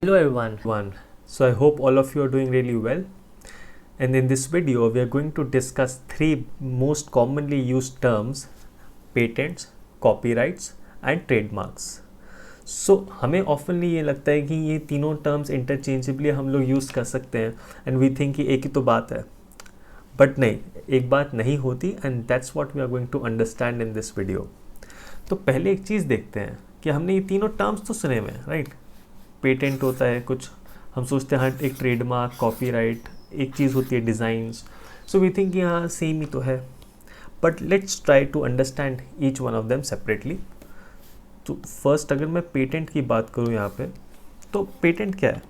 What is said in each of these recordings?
Hello everyone. So I hope all of you are doing really well. And in this video, we are going to discuss three most commonly used terms: patents, copyrights and trademarks. So हमें ऑफनली ये लगता है कि ये तीनों terms interchangeably हम लोग use कर सकते हैं एंड वी थिंक कि एक ही तो बात है, बट नहीं, एक बात नहीं होती and that's what we are going to understand in this video. तो पहले एक चीज़ देखते हैं कि हमने ये तीनों टर्म्स तो सुने हुए हैं, राइट? पेटेंट होता है कुछ, हम सोचते हैं हाँ एक ट्रेडमार्क, कॉपीराइट, एक चीज़ होती है डिज़ाइंस. सो वी थिंक यहाँ सेम ही तो है, but let's try to understand each one of them separately. तो फर्स्ट अगर मैं पेटेंट की बात करूँ यहाँ पे, तो पेटेंट क्या है?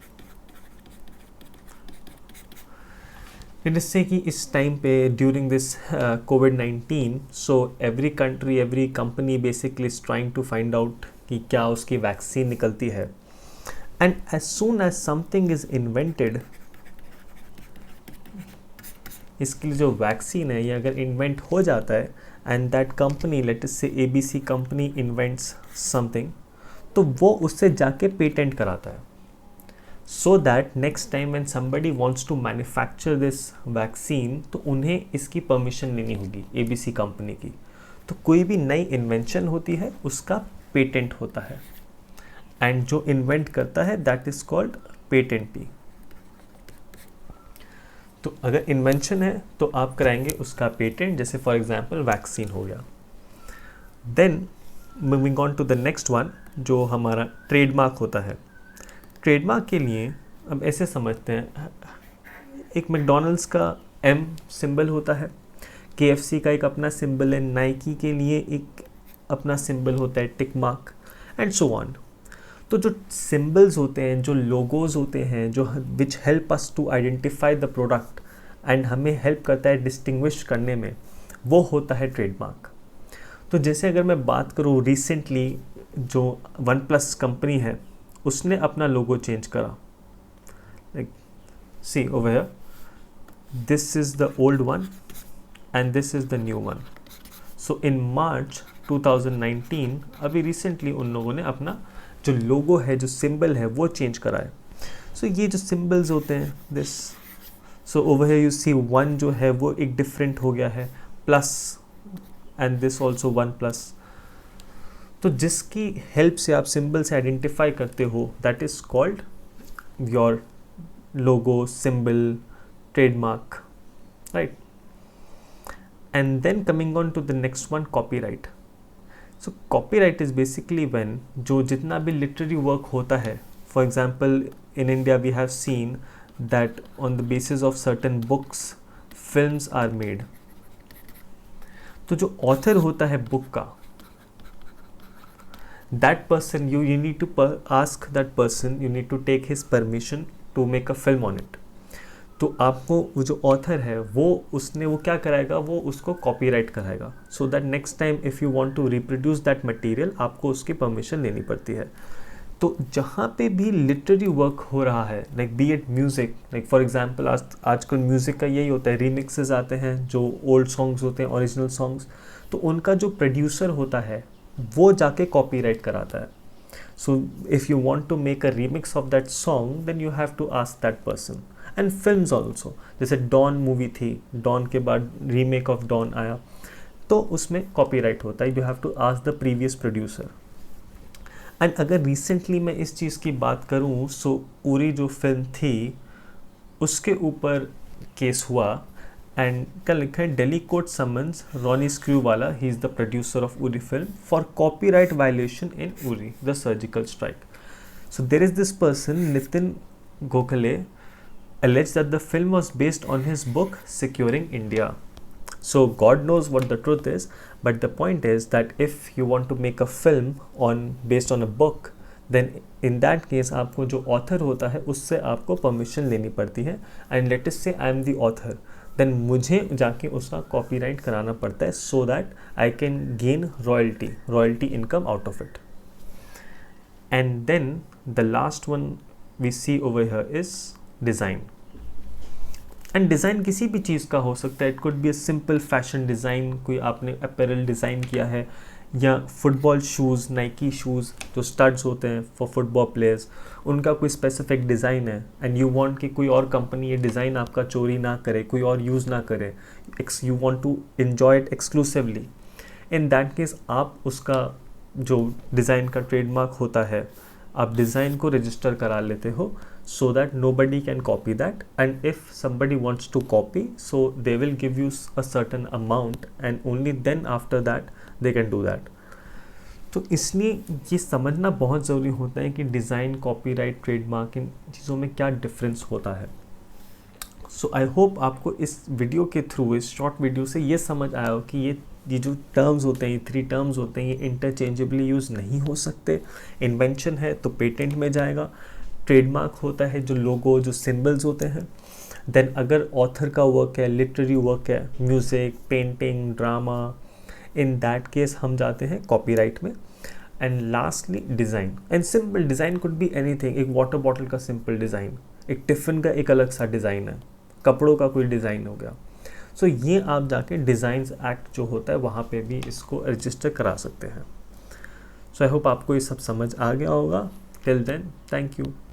जिससे कि इस टाइम पे ड्यूरिंग दिस कोविड-19, so every country, every company basically is trying to find out कि क्या उसकी वैक्सीन निकलती है. And as soon as something is invented, इसके लिए जो वैक्सीन है ये अगर इन्वेंट हो जाता है and that company, let us से ABC कंपनी इन्वेंट्स समथिंग, तो वो उससे जाके पेटेंट कराता है so that next time when somebody wants to manufacture this vaccine तो उन्हें इसकी परमिशन लेनी होगी ABC कंपनी की. तो कोई भी नई इन्वेंशन होती है उसका पेटेंट होता है एंड जो इन्वेंट करता है दैट इज कॉल्ड पेटेंटी. तो अगर इन्वेंशन है तो आप कराएंगे उसका पेटेंट, जैसे फॉर एग्जांपल वैक्सीन हो गया. Then moving on to the next one जो हमारा ट्रेडमार्क होता है. ट्रेडमार्क के लिए अब ऐसे समझते हैं, एक मैकडॉनल्ड्स का M सिंबल होता है, KFC का एक अपना सिंबल है, नाइकी के लिए एक अपना सिंबल होता है tick mark and so on. तो जो सिंबल्स होते हैं, जो लोगोज होते हैं, जो which help us to identify the product and हमें हेल्प करता है डिस्टिंग्विश करने में, वो होता है ट्रेडमार्क. तो जैसे अगर मैं बात करूँ रिसेंटली जो OnePlus कंपनी है उसने अपना लोगो चेंज करा. Like see over here, this is the old one and this is the new one. So in March 2019 अभी रिसेंटली उन लोगों ने अपना जो लोगो है, जो सिंबल है, वो चेंज करा है. सो ये जो सिंबल्स होते हैं this, so over here you see one जो है वो एक डिफरेंट हो गया है, plus and this also OnePlus. तो जिसकी हेल्प से आप सिंबल से आइडेंटिफाई करते हो that is called your logo, symbol, trademark, right? And then coming on to the next one, copyright. So copyright is basically when जो जितना भी लिटरेरी वर्क होता है, for example in India we have seen that on the basis of certain books films are made. तो जो author होता है book का, that person you need to ask that person, you need to take his permission to make a film on it. तो आपको वो जो author है वो क्या कराएगा, वो उसको कॉपीराइट कराएगा so that next time if you want to reproduce that material आपको उसकी परमिशन लेनी पड़ती है. तो जहाँ पे भी लिटरेरी वर्क हो रहा है, like B it music, like for example आजकल म्यूज़िक का यही होता है, रीमिक्सेस आते हैं जो ओल्ड सॉन्ग्स होते हैं, ओरिजिनल सॉन्ग्स, तो उनका जो प्रोड्यूसर होता है वो जाके कॉपीराइट कराता है. So if you want to make a remix of that song then you have to ask that person. And films also, जैसे डॉन मूवी थी, डॉन के बाद रीमेक ऑफ डॉन आया, तो उसमें कॉपीराइट होता है, you have to ask the previous producer. And अगर रिसेंटली मैं इस चीज़ की बात करूँ, सो उरी जो फिल्म थी उसके ऊपर केस हुआ एंड क्या लिखा है, Delhi court summons Ronnie Screwvala, he is the producer of Uri film, for copyright violation in Uri the surgical strike. So there is this person Nitin Gokhale alleged that the film was based on his book Securing India. So God knows what the truth is, but the point is that if you want to make a film based on a book, then in that case आपको जो author होता है उससे आपको permission लेनी पड़ती है. And let us say I am the author, then मुझे जाके उसका copyright कराना पड़ता है so that I can gain royalty income out of it. And then the last one we see over here is design. And design किसी भी चीज़ का हो सकता है. It could be a simple fashion design, कोई आपने अपैरल डिज़ाइन किया है, या फुटबॉल शूज़, नाइकी शूज़ जो स्टड्स होते हैं फॉर फुटबॉल प्लेयर्स, उनका कोई स्पेसिफिक डिज़ाइन है एंड यू वांट कि कोई और कंपनी ये डिज़ाइन आपका चोरी ना करे, कोई और यूज़ ना करे, you want to enjoy it exclusively, in that case आप उसका जो डिज़ाइन का ट्रेडमार्क होता है आप डिज़ाइन को रजिस्टर करा लेते हो, so that nobody can copy that, and if somebody wants to copy, so they will give you a certain amount and only then after that they can do that. तो इसलिए ये समझना बहुत ज़रूरी होता है कि डिज़ाइन, कॉपीराइट, ट्रेडमार्क इन चीज़ों में क्या डिफरेंस होता है. सो आई होप आपको इस वीडियो के थ्रू, इस शॉर्ट वीडियो से ये समझ आया हो कि ये जो टर्म्स होते हैं, ये 3 टर्म्स होते हैं, ये इंटरचेंजेबली यूज़ नहीं हो सकते. इन्वेंशन है तो पेटेंट में जाएगा. ट्रेडमार्क होता है जो लोगो, जो सिंबल्स होते हैं. देन अगर ऑथर का वर्क है, लिटरेरी वर्क है, music, painting, drama, in that case हम जाते हैं कॉपीराइट में. And lastly design. And simple design could be anything. एक वाटर बॉटल का सिंपल डिज़ाइन, एक टिफ़िन का एक अलग सा डिज़ाइन है, कपड़ों का कोई डिज़ाइन हो गया. सो ये आप जाके डिज़ाइंस एक्ट जो होता है वहाँ पे भी इसको रजिस्टर करा सकते हैं. सो आई होप आपको ये सब समझ आ गया होगा. Till then, thank you.